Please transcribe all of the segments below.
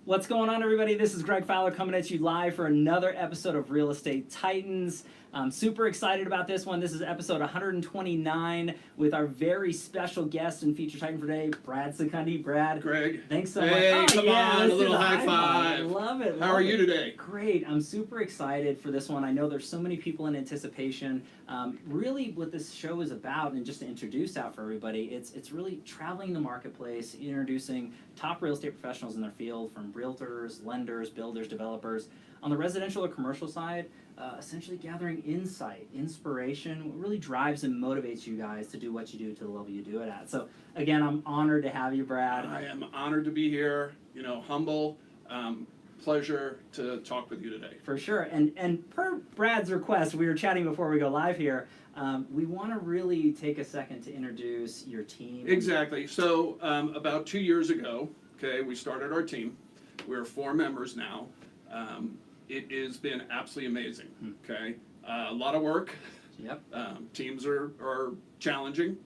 What's going on, everybody? This is Greg Fowler coming at you live for another episode of Real Estate Titans. I'm super excited about this one. This is episode 129 with our very special guest and feature titan for today, Brad Secundy. Brad, Greg, thanks so hey, much. Come on, a little high five. I love it. How are you today? Great. I'm super excited for this one. I know there's so many people in anticipation. Really, what this show is about, and just to introduce out for everybody, it's really traveling the marketplace, introducing top real estate professionals in their field, from realtors, lenders, builders, developers. On the residential or commercial side, essentially gathering insight, inspiration, what really drives and motivates you guys to do what you do to the level you do it at. So again, I'm honored to have you, Brad. I am honored to be here, humble, pleasure to talk with you today. For sure, and per Brad's request, we were chatting before we go live here, we want to really take a second to introduce your team. Exactly. So about 2 years ago, we started our team. We're 4 members now. It has been absolutely amazing. A lot of work. Yep. Teams are challenging,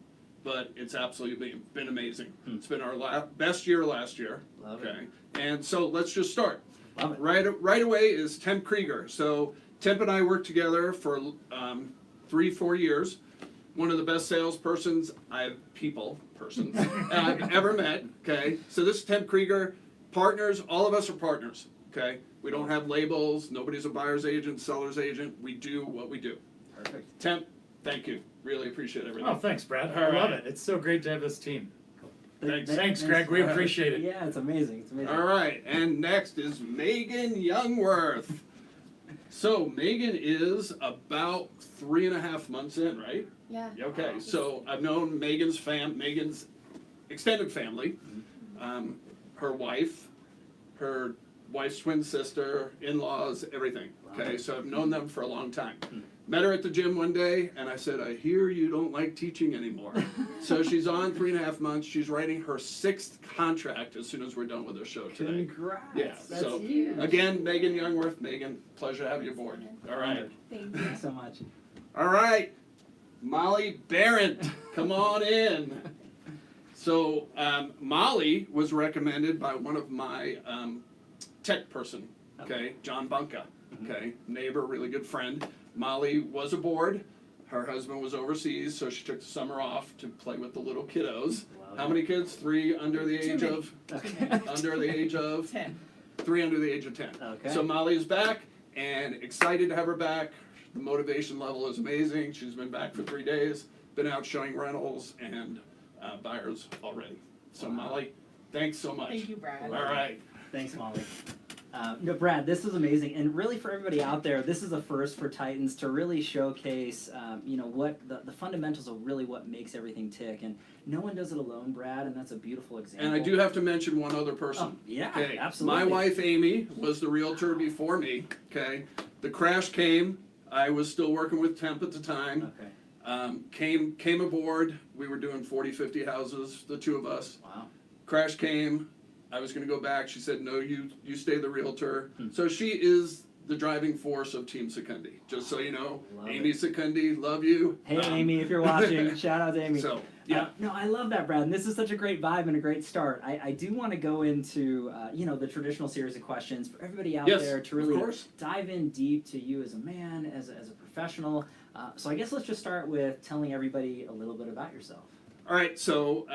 but it's absolutely been amazing. It's been our best year last year. Love it. And so let's just start. Love it. Right away is Temp Krieger. So Temp and I worked together for 3-4 years. One of the best salespersons I've ever met. So this is Temp Krieger. Partners, all of us are partners. We don't have labels. Nobody's a buyer's agent, seller's agent. We do what we do. Perfect. Temp, thank you. Really appreciate everything. Oh, thanks, Brad. All I love right. it. It's so great to have this team. Thanks. Greg. We appreciate it. Yeah, it's amazing. It's amazing. All right, and next is Megan Youngworth. So Megan is about 3.5 months in, right? Yeah. Okay, so I've known Megan's extended family, her wife's twin sister, in-laws, everything. So I've known them for a long time. Met her at the gym one day, and I said, I hear you don't like teaching anymore. So she's on 3.5 months. She's writing her 6th contract as soon as we're done with our show today. Congrats. Yeah, That's so huge. again, Megan Youngworth. Megan, pleasure to have you aboard. All right. Thank you. Thanks so much. All right, Molly Barrett, come on in. So Molly was recommended by one of my tech person, John Bunka, neighbor, really good friend. Molly was aboard. Her husband was overseas, so she took the summer off to play with the little kiddos. How many kids? 3 under the age of? Under the age of? 10. 3 under the age of 10. Okay. So Molly is back, and excited to have her back. The motivation level is amazing. She's been back for 3 days, been out showing rentals and buyers already. So Molly, thanks so much. Thank you, Brad. All right. Thanks, Molly. No, Brad, this is amazing, and really for everybody out there, this is a first for Titans to really showcase, what the fundamentals of really what makes everything tick. And no one does it alone, Brad, and that's a beautiful example. And I do have to mention one other person. Oh, yeah, Okay. absolutely. My wife Amy was the realtor before me. The crash came. I was still working with Temp at the time. Came aboard. We were doing 40, 50 houses, the two of us. Wow. Crash came. I was going to go back. She said, no, you stay the realtor. So she is the driving force of Team Secundy. Just so you know, Love Amy it. Secundy, love you. Hey, Amy, if you're watching, shout out to Amy. So, yeah. No, I love that, Brad, and this is such a great vibe and a great start. I do want to go into, the traditional series of questions for everybody out Yes, there to of really course. dive in deep to you as a man, as a professional. So I guess let's just start with telling everybody a little bit about yourself. All right, so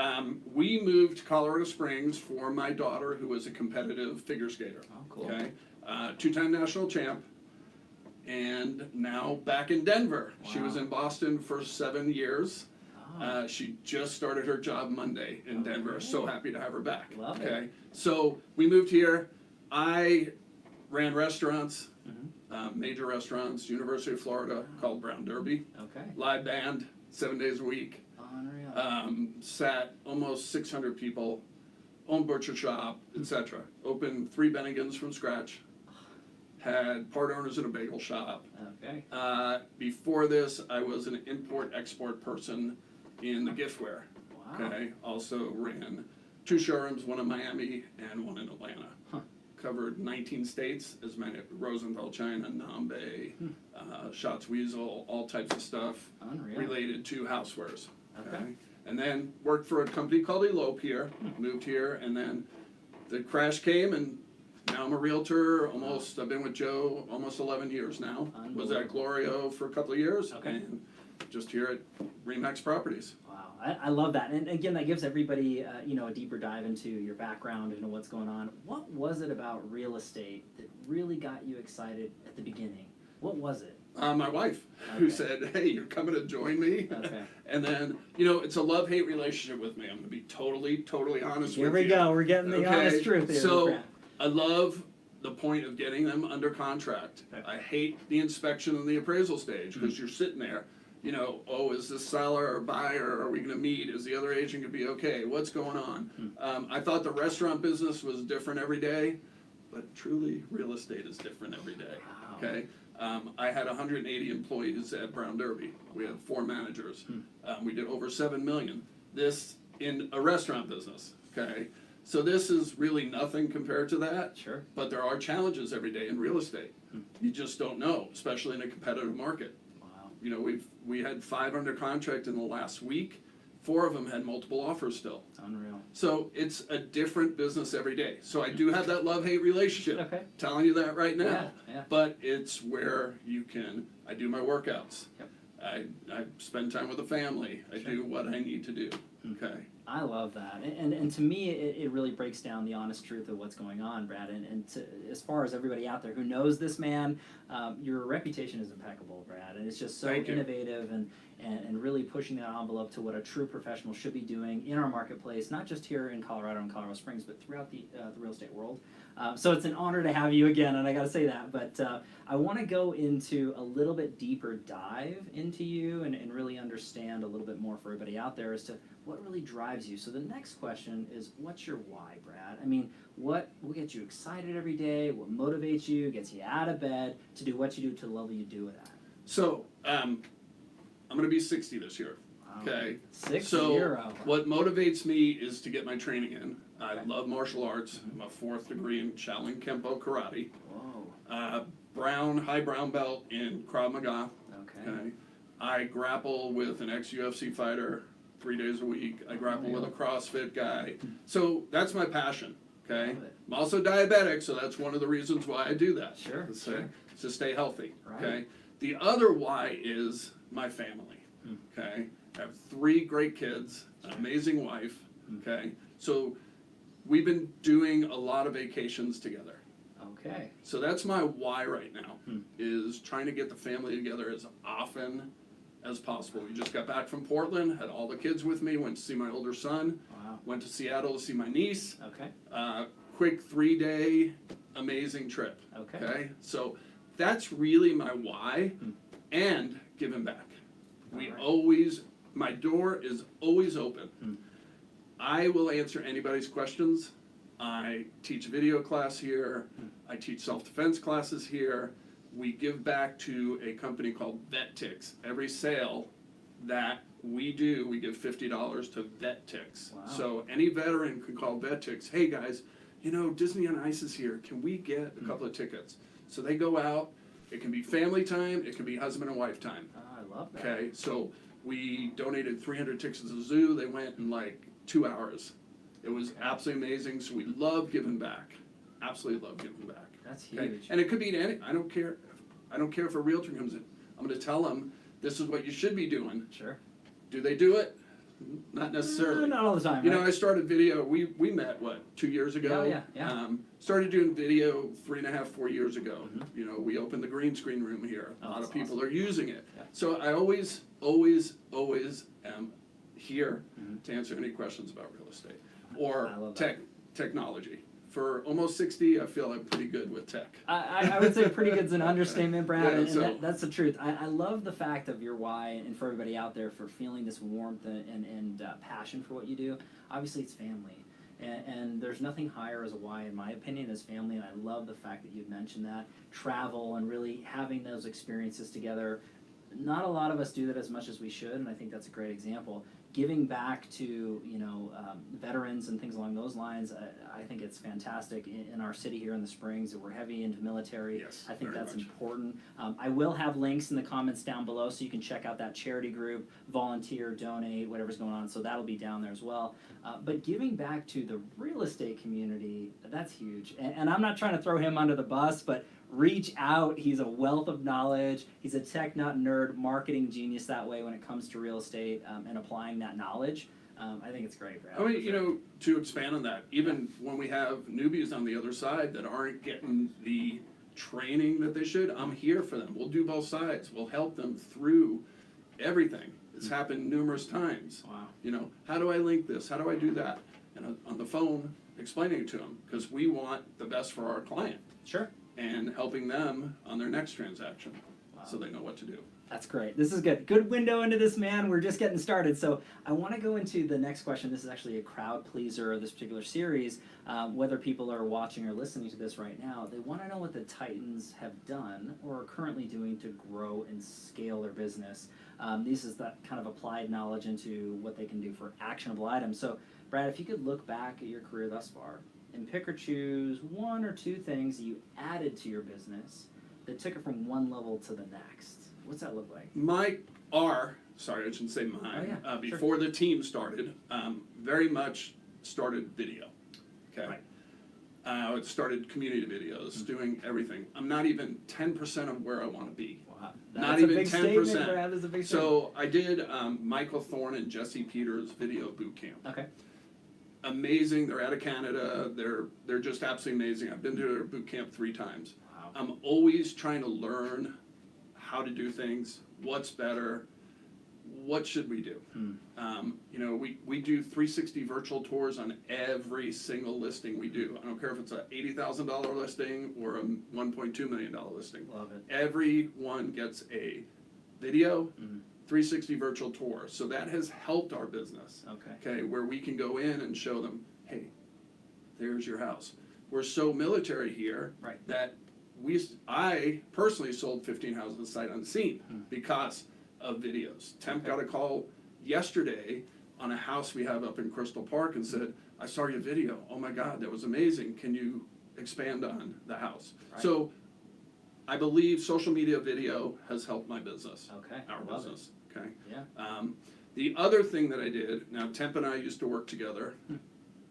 we moved to Colorado Springs for my daughter, who was a competitive figure skater. Oh, cool. 2-time national champ, and now back in Denver. Wow. She was in Boston for 7 years. Oh, She just started her job Monday in Denver. So happy to have her back. Love it. So we moved here. I ran restaurants, Mhm. major restaurants, University of Florida, called Brown Derby. Okay. Live band, 7 days a week. Unreal. Sat almost 600 people, owned butcher shop, etc. Opened 3 Bennigans from scratch. Had part owners in a bagel shop. Okay. Before this, I was an import-export person in the giftware. Wow. Also ran 2 showrooms, one in Miami and one in Atlanta. Huh. Covered 19 states, as many Rosenthal, China, Nambe, Schatz Weasel, all types of stuff Unreal. related to housewares. Okay. And then worked for a company called Elope here, moved here, and then the crash came and now I'm a realtor. I've been with Joe almost 11 years now. Was at Glorio for a couple of years. Okay. And just here at RE/MAX Properties. Wow, I love that. And again, that gives everybody, you know, a deeper dive into your background and what's going on. What was it about real estate that really got you excited at the beginning? What was it? My wife, who said, "Hey, you're coming to join me." Okay. And then, you know, it's a love-hate relationship with me. I'm going to be totally honest with you. Here we go. We're getting the honest truth here. So, Brad. I love the point of getting them under contract. Okay. I hate the inspection and the appraisal stage because you're sitting there, you know, oh, is this seller or buyer? Are we going to meet? Is the other agent going to be okay? What's going on? I thought the restaurant business was different every day, but truly, real estate is different every day. Wow. Okay. I had 180 employees at Brown Derby. We had 4 managers. We did over 7 million. This in a restaurant business. Okay. So this is really nothing compared to that. Sure. But there are challenges every day in real estate. You just don't know, especially in a competitive market. Wow. You know, we had 5 under contract in the last week. 4 of them had multiple offers still. Unreal. So it's a different business every day. So I do have that love-hate relationship. Okay. Telling you that right now. Yeah. But it's where I do my workouts. Yep. I spend time with the family. I do what I need to do. Okay. I love that, and to me, it really breaks down the honest truth of what's going on, Brad. And as far as everybody out there who knows this man, your reputation is impeccable, Brad, and it's just so innovative and really pushing that envelope to what a true professional should be doing in our marketplace, not just here in Colorado and Colorado Springs, but throughout the real estate world. So it's an honor to have you again, and I got to say that. But I want to go into a little bit deeper dive into you and really understand a little bit more for everybody out there as to what really drives you. So the next question is, what's your why, Brad? I mean, what will get you excited every day? What motivates you, gets you out of bed to do what you do to the level you do it at? So I'm going to be 60 this year. Wow. Okay. 6-0. So what motivates me is to get my training in. I love martial arts. I'm a 4th degree in Shaolin Kempo Karate. Whoa. High brown belt in Krav Maga. Okay. I grapple with an ex-UFC fighter 3 days a week. I grapple with a CrossFit guy. So that's my passion. Okay. Love it. I'm also diabetic, so that's one of the reasons why I do that. Sure. To stay healthy. Right. Okay. The other why is my family. Okay. I have 3 great kids, an amazing wife. Okay. So we've been doing a lot of vacations together. Okay. So that's my why right now, is trying to get the family together as often as possible. We just got back from Portland, had all the kids with me, went to see my older son, Wow. went to Seattle to see my niece. Okay. Quick 3-day amazing trip. Okay. So that's really my why, and giving back. My door is always open. I will answer anybody's questions. I teach video class here. I teach self-defense classes here. We give back to a company called VETTIX. Every sale that we do, we give $50 to VETTIX. Wow. So any veteran can call VETTIX. Hey guys, you know, Disney on Ice is here. Can we get a couple of tickets? So they go out. It can be family time. It can be husband and wife time. I love that. Okay, so we donated 300 tickets to the zoo. They went in like 2 hours. It was absolutely amazing. So we love giving back. Absolutely love giving back. That's huge. Okay? And it could be to any. I don't care. I don't care if a realtor comes in. I'm going to tell them this is what you should be doing. Sure. Do they do it? Not necessarily. Not all the time. You right? know, I started video. We met 2 years ago. Yeah. Started doing video 3.5, 4 years ago. You know, we opened the green screen room here. A lot of people are using it. Yeah. So I always am here to answer any questions about real estate or technology. For almost 60, I feel I'm pretty good with tech. I would say pretty good's an understatement, Brad, Yeah, and so- that's the truth. I love the fact of your why, and for everybody out there for feeling this warmth and passion for what you do. Obviously, it's family, and there's nothing higher as a why, in my opinion, as family, and I love the fact that you've mentioned that. Travel and really having those experiences together. Not a lot of us do that as much as we should, and I think that's a great example. giving back to veterans and things along those lines, I think it's fantastic in our city here in the Springs that we're heavy into military. Yes, I think very that's much. important. I will have links in the comments down below so you can check out that charity group, volunteer, donate, whatever's going on. So that'll be down there as well. But giving back to the real estate community, that's huge. And I'm not trying to throw him under the bus, but reach out. He's a wealth of knowledge. He's a tech nut nerd, marketing genius that way when it comes to real estate and applying that knowledge. I think it's great, Brad. I mean, to expand on that, even when we have newbies on the other side that aren't getting the training that they should, I'm here for them. We'll do both sides. We'll help them through everything. It's happened numerous times. Wow. How do I link this? How do I do that? And on the phone, explaining it to them, because we want the best for our client Sure. and helping them on their next transaction so Wow. they know what to do. That's great. This is good. Good window into this man. We're just getting started. So I want to go into the next question. This is actually a crowd pleaser of this particular series. Whether people are watching or listening to this right now, they want to know what the Titans have done or are currently doing to grow and scale their business. This is that kind of applied knowledge into what they can do for actionable items. So Brad, if you could look back at your career thus far and pick or choose one or two things you added to your business that took it from one level to the next. What's that look like? Sorry, I shouldn't say mine. Oh, yeah, Before the team started, very much started video. Okay. Right. It started community videos, doing everything. I'm not even 10% of where I want to be. Wow. Not That's a even big 10%. statement, Brad. That's a big So I did Michael Thorne and Jesse Peters video boot camp. statement. Okay. Amazing. They're out of Canada. They're just absolutely amazing. I've been to their boot camp 3 times. Wow. I'm always trying to learn how to do things, what's better, what should we do. We do 360 virtual tours on every single listing we do. I don't care if it's a $80,000 listing or a $1.2 million listing. Love it. Everyone gets a video, Mhm. 360 virtual tour. So that has helped our business. Okay. Where we can go in and show them, hey, there's your house. We're so military here Right. that I personally sold 15 houses sight unseen because of videos. Temp Okay. got a call yesterday on a house we have up in Crystal Park and said, I saw your video. Oh my God, that was amazing. Can you expand on the house? Right. So I believe social media video has helped my business, Okay. our Love business. Okay. Yeah. The other thing that I did, now Temp and I used to work together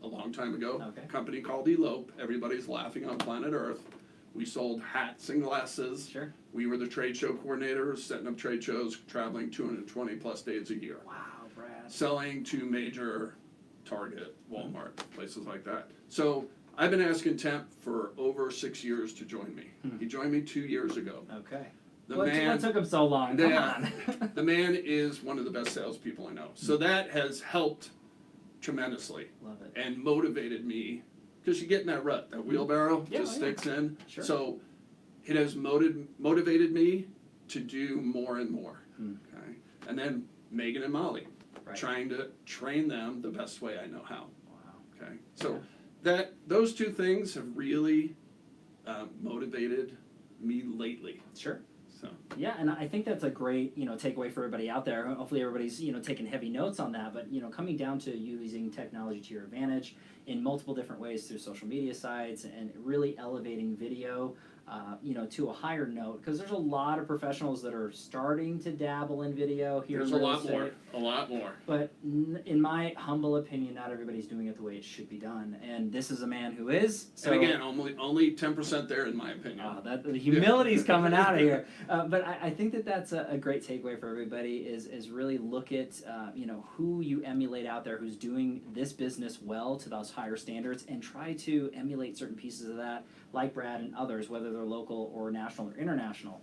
a long time ago. Okay. A company called Elope. Everybody's laughing on planet Earth. We sold hats and glasses. Sure. We were the trade show coordinators, setting up trade shows, traveling 220 plus days a year. Wow, Brad. Selling to major Target, Walmart, places like that. So I've been asking Temp for over 6 years to join me. He joined me 2 years ago. Okay. The What man, took him so long? Come Yeah. on. the man is one of the best salespeople I know. So that has helped tremendously Love it. and motivated me, because you get in that rut, that wheelbarrow Yeah, just yeah. sticks in. Sure. So it has motivated me to do more and more. Okay, and then Megan and Molly, Right. trying to train them the best way I know how. Wow. Okay, so those 2 things have really motivated me lately. Sure. So Yeah, and I think that's a great, takeaway for everybody out there. Hopefully everybody's, taking heavy notes on that, but, coming down to using technology to your advantage in multiple different ways through social media sites and really elevating video, to a higher note, because there's a lot of professionals that are starting to dabble in video here there's in a real lot estate. more, a lot more. But in my humble opinion, not everybody's doing it the way it should be done, and this is a man who is. So, And again, only 10% there in my opinion. the humility's coming out of here. But I think that's a great takeaway for everybody is really look at who you emulate out there who's doing this business well to those higher standards and try to emulate certain pieces of that, like Brad and others, whether they're local or national or international.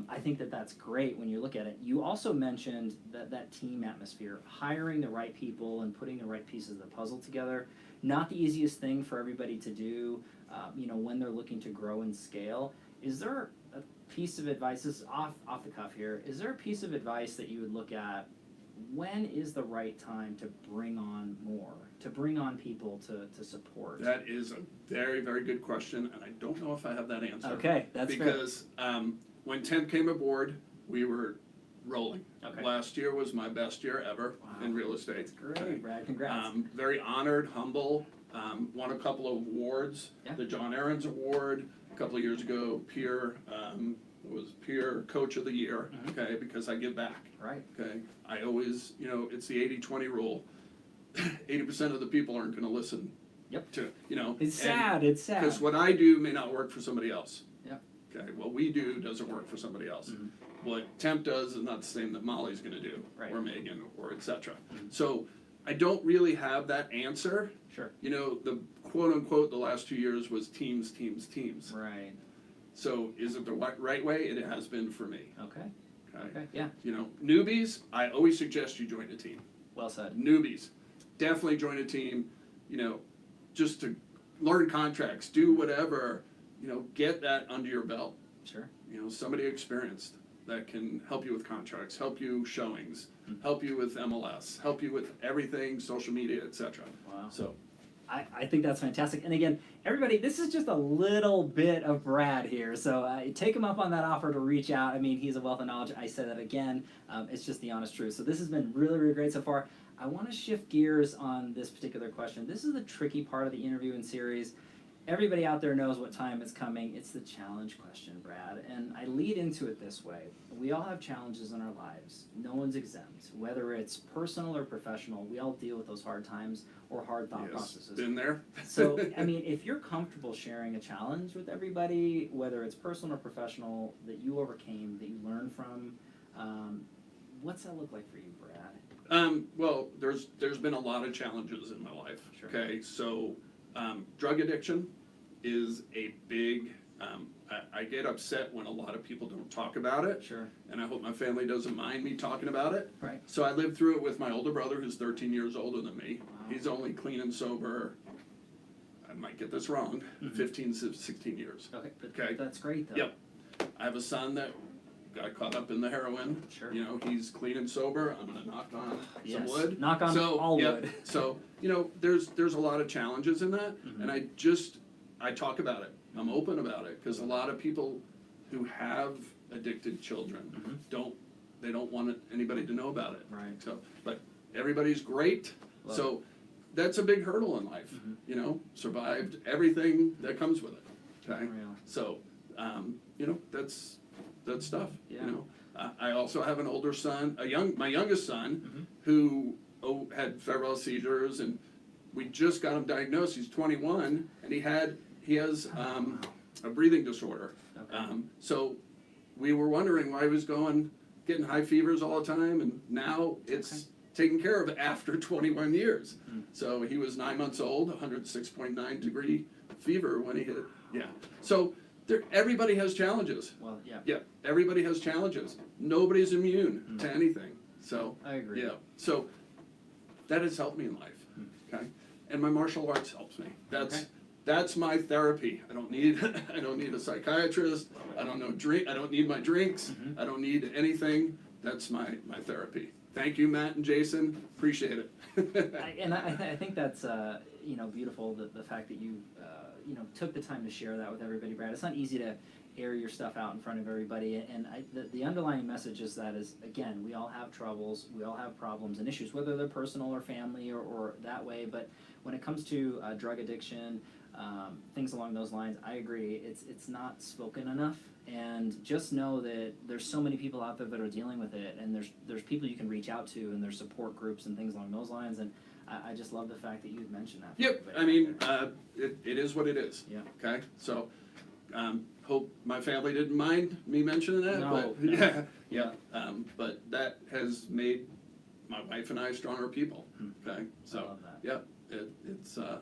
I think that's great when you look at it. You also mentioned that team atmosphere, hiring the right people and putting the right pieces of the puzzle together. Not the easiest thing for everybody to do, when they're looking to grow and scale. Is there a piece of advice, this is off the cuff here, is there a piece of advice that you would look at? When is the right time to bring on more, to bring on people to support? That is a very, very good question, and I don't know if I have that answer. Okay, that's fair. because when Temp came aboard, we were rolling. Okay. Last year was my best year ever Wow. in real estate. That's great, Brad. Congrats. Very honored, humble. Won a couple of awards. Yeah. The John Aarons Award a couple of years ago. Peer Coach of the Year. Mhm. Okay, because I give back. Right. Okay, I always, it's the 80-20 rule. 80% of the people aren't going to listen. Yep. To It's sad. It's sad. because what I do may not work for somebody else. Yep. Okay, what we do doesn't work for somebody else. Mhm. What Temp does is not the same that Molly's going to do, Right. or Megan, or etc. Mhm. So I don't really have that answer. Sure. The quote unquote the last 2 years was teams. Right. So is it the right way? It has been for me. Okay. Okay. Okay. Yeah. Newbies, I always suggest you join a team. Well said. Newbies, definitely join a team. Just to learn contracts, do whatever. Get that under your belt. Sure. Somebody experienced that can help you with contracts, help you showings, Mhm. help you with MLS, help you with everything, social media, etc. Wow. So, I think that's fantastic. And again, everybody, this is just a little bit of Brad here. So take him up on that offer to reach out. I mean, he's a wealth of knowledge. I say that again. It's just the honest truth. So this has been really, really great so far. I want to shift gears on this particular question. This is the tricky part of the interviewing series. Everybody out there knows what time is coming. It's the challenge question, Brad. And I lead into it this way. We all have challenges in our lives. No one's exempt. Whether it's personal or professional, we all deal with those hard times or hard thought yes, processes. been there. So, I mean, if you're comfortable sharing a challenge with everybody, whether it's personal or professional, that you overcame, that you learned from, what's that look like for you, Brad? Well, there's been a lot of challenges in my life. Sure. Okay, so drug addiction is a big. I get upset when a lot of people don't talk about it, Sure. and I hope my family doesn't mind me talking about it. Right. So I lived through it with my older brother, who's 13 years older than me. Wow. He's only clean and sober. I might get this wrong. Mhm. 15, 16 years. Okay. But Okay. That's great, though. Yep. I have a son that got caught up in the heroin. Sure. He's clean and sober. I'm gonna knock on some Yes. wood. Knock on all yep. wood. So there's a lot of challenges in that, Mhm. and I talk about it. I'm open about it because a lot of people who have addicted children Mhm. don't want anybody to know about it. Right. So, but everybody's great. Love So that's a big hurdle in life. Mhm. Survived everything that comes with it. Okay. Unreal. So, that's stuff. Yeah. I also have an older son, my youngest son, Mhm. who had febrile seizures, and we just got him diagnosed. He's 21, and he has Wow. a breathing disorder. Okay. So we were wondering why he was getting high fevers all the time, and now it's Okay. taken care of after 21 years. Mm. So he was 9 months old, 106.9 degree fever when he hit it. Yeah. So everybody has challenges. Well, yeah. Yeah, everybody has challenges. Nobody's immune Mm. to anything. So I agree. yeah. So that has helped me in life. Okay. And my martial arts helps me. Okay. That's my therapy. I don't need a psychiatrist. I don't need my drinks. Mhm. I don't need anything. That's my therapy. Thank you, Matt and Jason. Appreciate it. I think that's beautiful, the fact that you took the time to share that with everybody, Brad. It's not easy to air your stuff out in front of everybody, and the underlying message is that again, we all have troubles, we all have problems and issues, whether they're personal or family or that way. But when it comes to drug addiction, things along those lines, I agree. It's not spoken enough, and just know that there's so many people out there that are dealing with it, and there's people you can reach out to, and there's support groups and things along those lines. And I just love the fact that you've mentioned that. for Yep. everybody I out mean, there. it is what it is. Yeah. Okay. So, hope my family didn't mind me mentioning that. No, But no. yeah. But that has made my wife and I stronger people. Hmm. Okay. I So love that. yeah, it's No,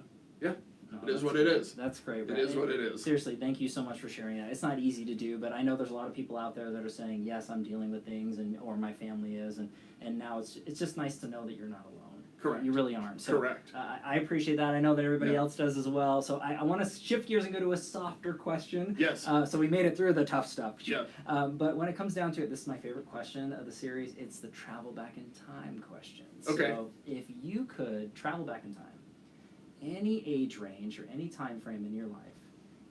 it is that's what it great. is. That's great, It Brad. is what it is. Seriously, thank you so much for sharing that. It's not easy to do, but I know there's a lot of people out there that are saying, yes, I'm dealing with things, or my family is, and now it's just nice to know that you're not alone. Correct. You really aren't. So, Correct. I appreciate that. I know that everybody Yeah. else does as well. So I want to shift gears and go to a softer question. Yes. So we made it through the tough stuff. Yeah. But when it comes down to it, this is my favorite question of the series. It's the travel back in time question. Okay. So if you could travel back in time, any age range or any time frame in your life,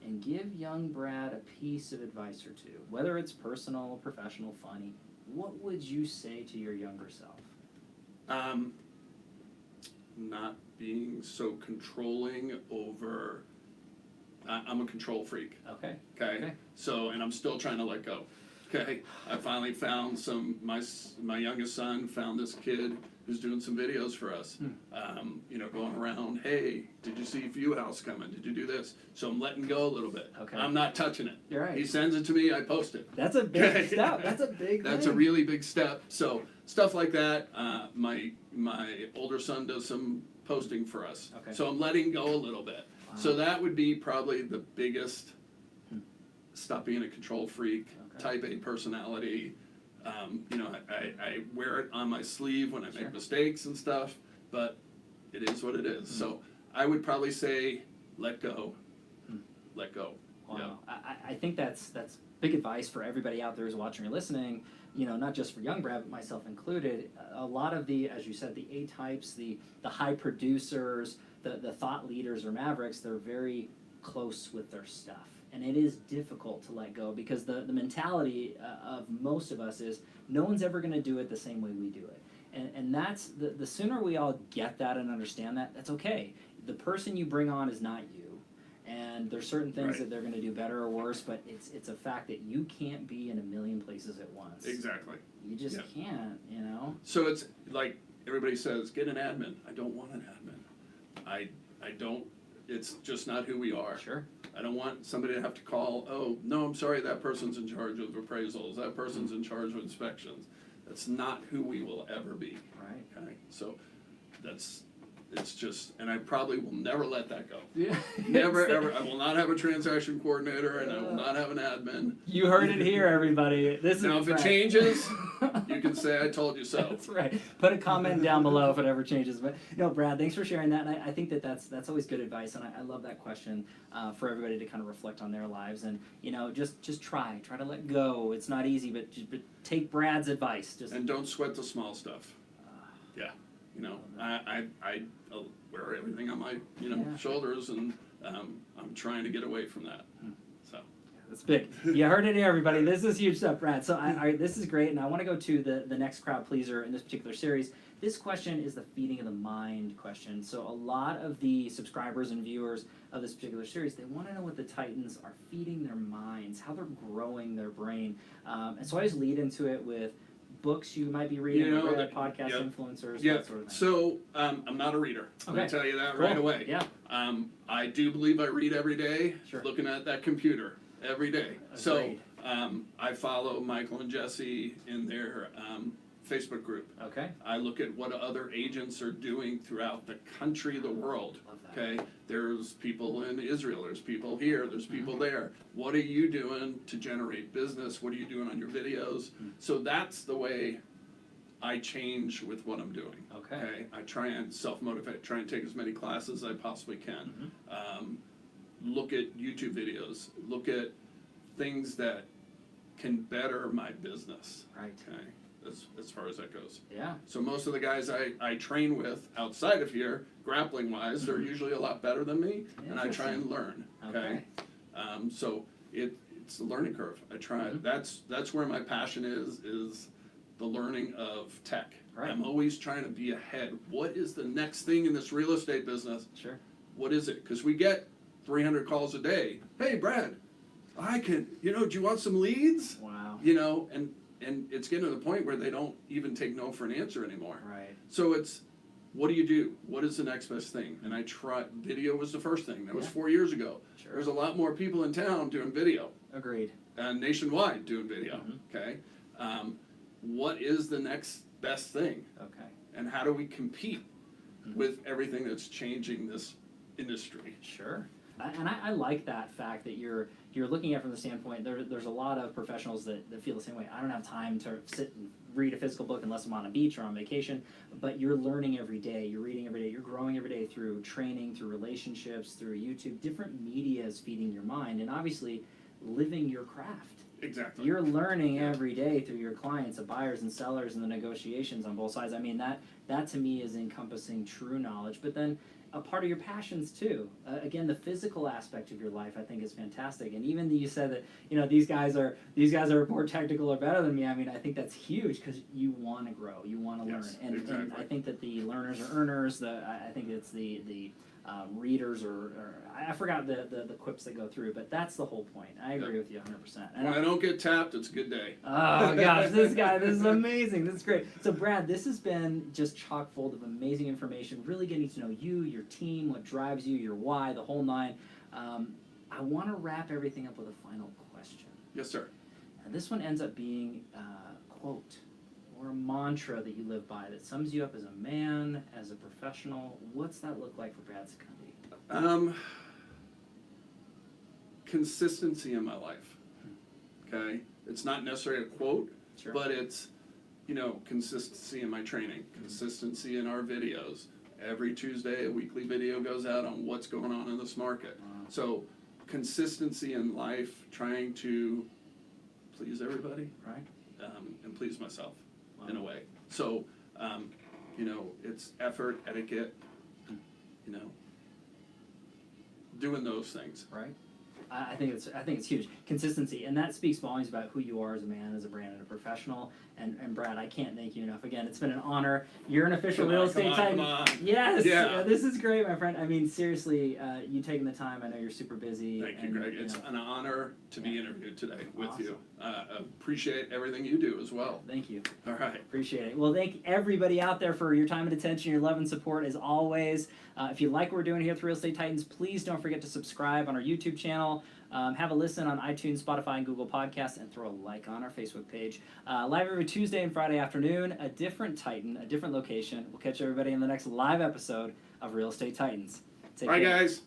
and give young Brad a piece of advice or two, whether it's personal, professional, funny, what would you say to your younger self? Not being so controlling over. I'm a control freak. Okay. Okay. So, and I'm still trying to let go. Okay. I finally found my youngest son found this kid who's doing some videos for us. Going around, hey, did you see View House coming? Did you do this? So I'm letting go a little bit. Okay. I'm not touching it. You're right. He sends it to me, I post it. That's a big step. That's a big That's thing. a really big step. So stuff like that. My older son does some posting for us. Okay. So I'm letting go a little bit. Wow. So that would be probably the biggest. Stop being a control freak, type A personality. I wear it on my sleeve when I make mistakes and stuff, but it is what it is. So I would probably say, let go. Let go. Wow. Yeah. I think that's big advice for everybody out there who's watching or listening, not just for young Brad, but myself included. A lot of the, as you said, the A-types, the high producers, the thought leaders or mavericks, they're very close with their stuff. And it is difficult to let go because the mentality of most of us is no one's ever going to do it the same way we do it. And that's, the sooner we all get that and understand that, that's okay. The person you bring on is not you. And there's certain things that they're going to do better or worse, but it's a fact that you can't be in a million places at once. Exactly. You just can't, So it's like everybody says, get an admin. I don't want an admin. I don't, it's just not who we are. Sure. I don't want somebody to have to call, oh, no, I'm sorry, that person's in charge of appraisals, that person's in charge of inspections. That's not who we will ever be. Right. Okay? So it's just, and I probably will never let that go. Yeah. Never, ever. I will not have a transaction coordinator and I will not have an admin. You heard it here, everybody. This Now, is if it changes, you can say, I told you so. That's right. Put a comment down below if it ever changes. But no, Brad, thanks for sharing that. And I think that's always good advice. And I love that question for everybody to kind of reflect on their lives. And, just try to let go. It's not easy, but take Brad's advice. And don't sweat the small stuff. Yeah. I wear everything on my, shoulders, and I'm trying to get away from that. So that's big. You heard it here, everybody. This is huge stuff, Brad. So this is great, and I want to go to the next crowd pleaser in this particular series. This question is the feeding of the mind question. So a lot of the subscribers and viewers of this particular series, they want to know what the Titans are feeding their minds, how they're growing their brain. And so I just lead into it with books you might be reading, podcast influencers, that sort of thing. So I'm not a reader. I'm going to tell you that right away. Yeah. I do believe I read every day, looking at that computer every day. Agreed. So I follow Michael and Jesse in their Facebook group. Okay. I look at what other agents are doing throughout the country, the world. Love that. Okay, there's people in Israel, there's people here, there's people there. What are you doing to generate business? What are you doing on your videos? So that's the way I change with what I'm doing. Okay. I try and self-motivate, try and take as many classes as I possibly can. Look at YouTube videos, look at things that can better my business. Right. Okay. As far as that goes. Yeah. So most of the guys I train with outside of here, grappling wise, they're usually a lot better than me, and I try and learn. Okay. So it's the learning curve. I try. That's where my passion is the learning of tech. Right. I'm always trying to be ahead. What is the next thing in this real estate business? Sure. What is it? Because we get 300 calls a day. Hey, Brad, I can. Do you want some leads? Wow. And it's getting to the point where they don't even take no for an answer anymore. Right. So it's, what do you do? What is the next best thing? And video was the first thing. That was 4 years ago. Sure. There's a lot more people in town doing video. Agreed. And nationwide doing video. Okay. What is the next best thing? Okay. And how do we compete with everything that's changing this industry? Sure. And I like that fact that you're looking at it from the standpoint, there's a lot of professionals that feel the same way. I don't have time to sit and read a physical book unless I'm on a beach or on vacation, but you're learning every day, you're reading every day, you're growing every day through training, through relationships, through YouTube, different media is feeding your mind, and obviously living your craft. Exactly. You're learning every day through your clients, the buyers and sellers, and the negotiations on both sides. I mean, that to me is encompassing true knowledge. But then a part of your passions too. Again, the physical aspect of your life I think is fantastic. And even you said that, you know, these guys are more technical or better than me. I mean, I think that's huge because you want to grow, you want to learn, Yes, and exactly. I think that the learners are earners. I think it's the readers or I forgot the quips that go through, but that's the whole point. I agree with you 100%. When I don't get tapped, it's a good day. Oh gosh, this is amazing. This is great. So Brad, this has been just chock full of amazing information, really getting to know you, your team, what drives you, your why, the whole nine. I want to wrap everything up with a final question. Yes, sir. And this one ends up being a quote or a mantra that you live by that sums you up as a man, as a professional. What's that look like for Brad Secundy? Consistency in my life. Okay, it's not necessarily a quote, Sure. but it's, you know, consistency in my training, consistency in our videos. Every Tuesday, a weekly video goes out on what's going on in this market. Wow. So, consistency in life, trying to please everybody, Right? and please myself Wow. in a way. So, you know, it's effort, etiquette, you know, doing those things. Right? I think it's huge. Consistency, and that speaks volumes about who you are as a man, as a brand, and a professional. And Brad, I can't thank you enough. Again, it's been an honor. You're an official Come real on, estate come on, titan. come on. Yes, Yeah. this is great, my friend. I mean, seriously, you taking the time. I know you're super busy. Thank you, and, Greg. It's know, an honor to be interviewed today with Awesome. you. Appreciate everything you do as well. Thank you. All right. Appreciate it. Well, thank everybody out there for your time and attention, your love and support as always. If you like what we're doing here at the Real Estate Titans, please don't forget to subscribe on our YouTube channel. Have a listen on iTunes, Spotify, and Google Podcasts, and throw a like on our Facebook page. Live every Tuesday and Friday afternoon, a different Titan, a different location. We'll catch everybody in the next live episode of Real Estate Titans. Take All right, care. guys.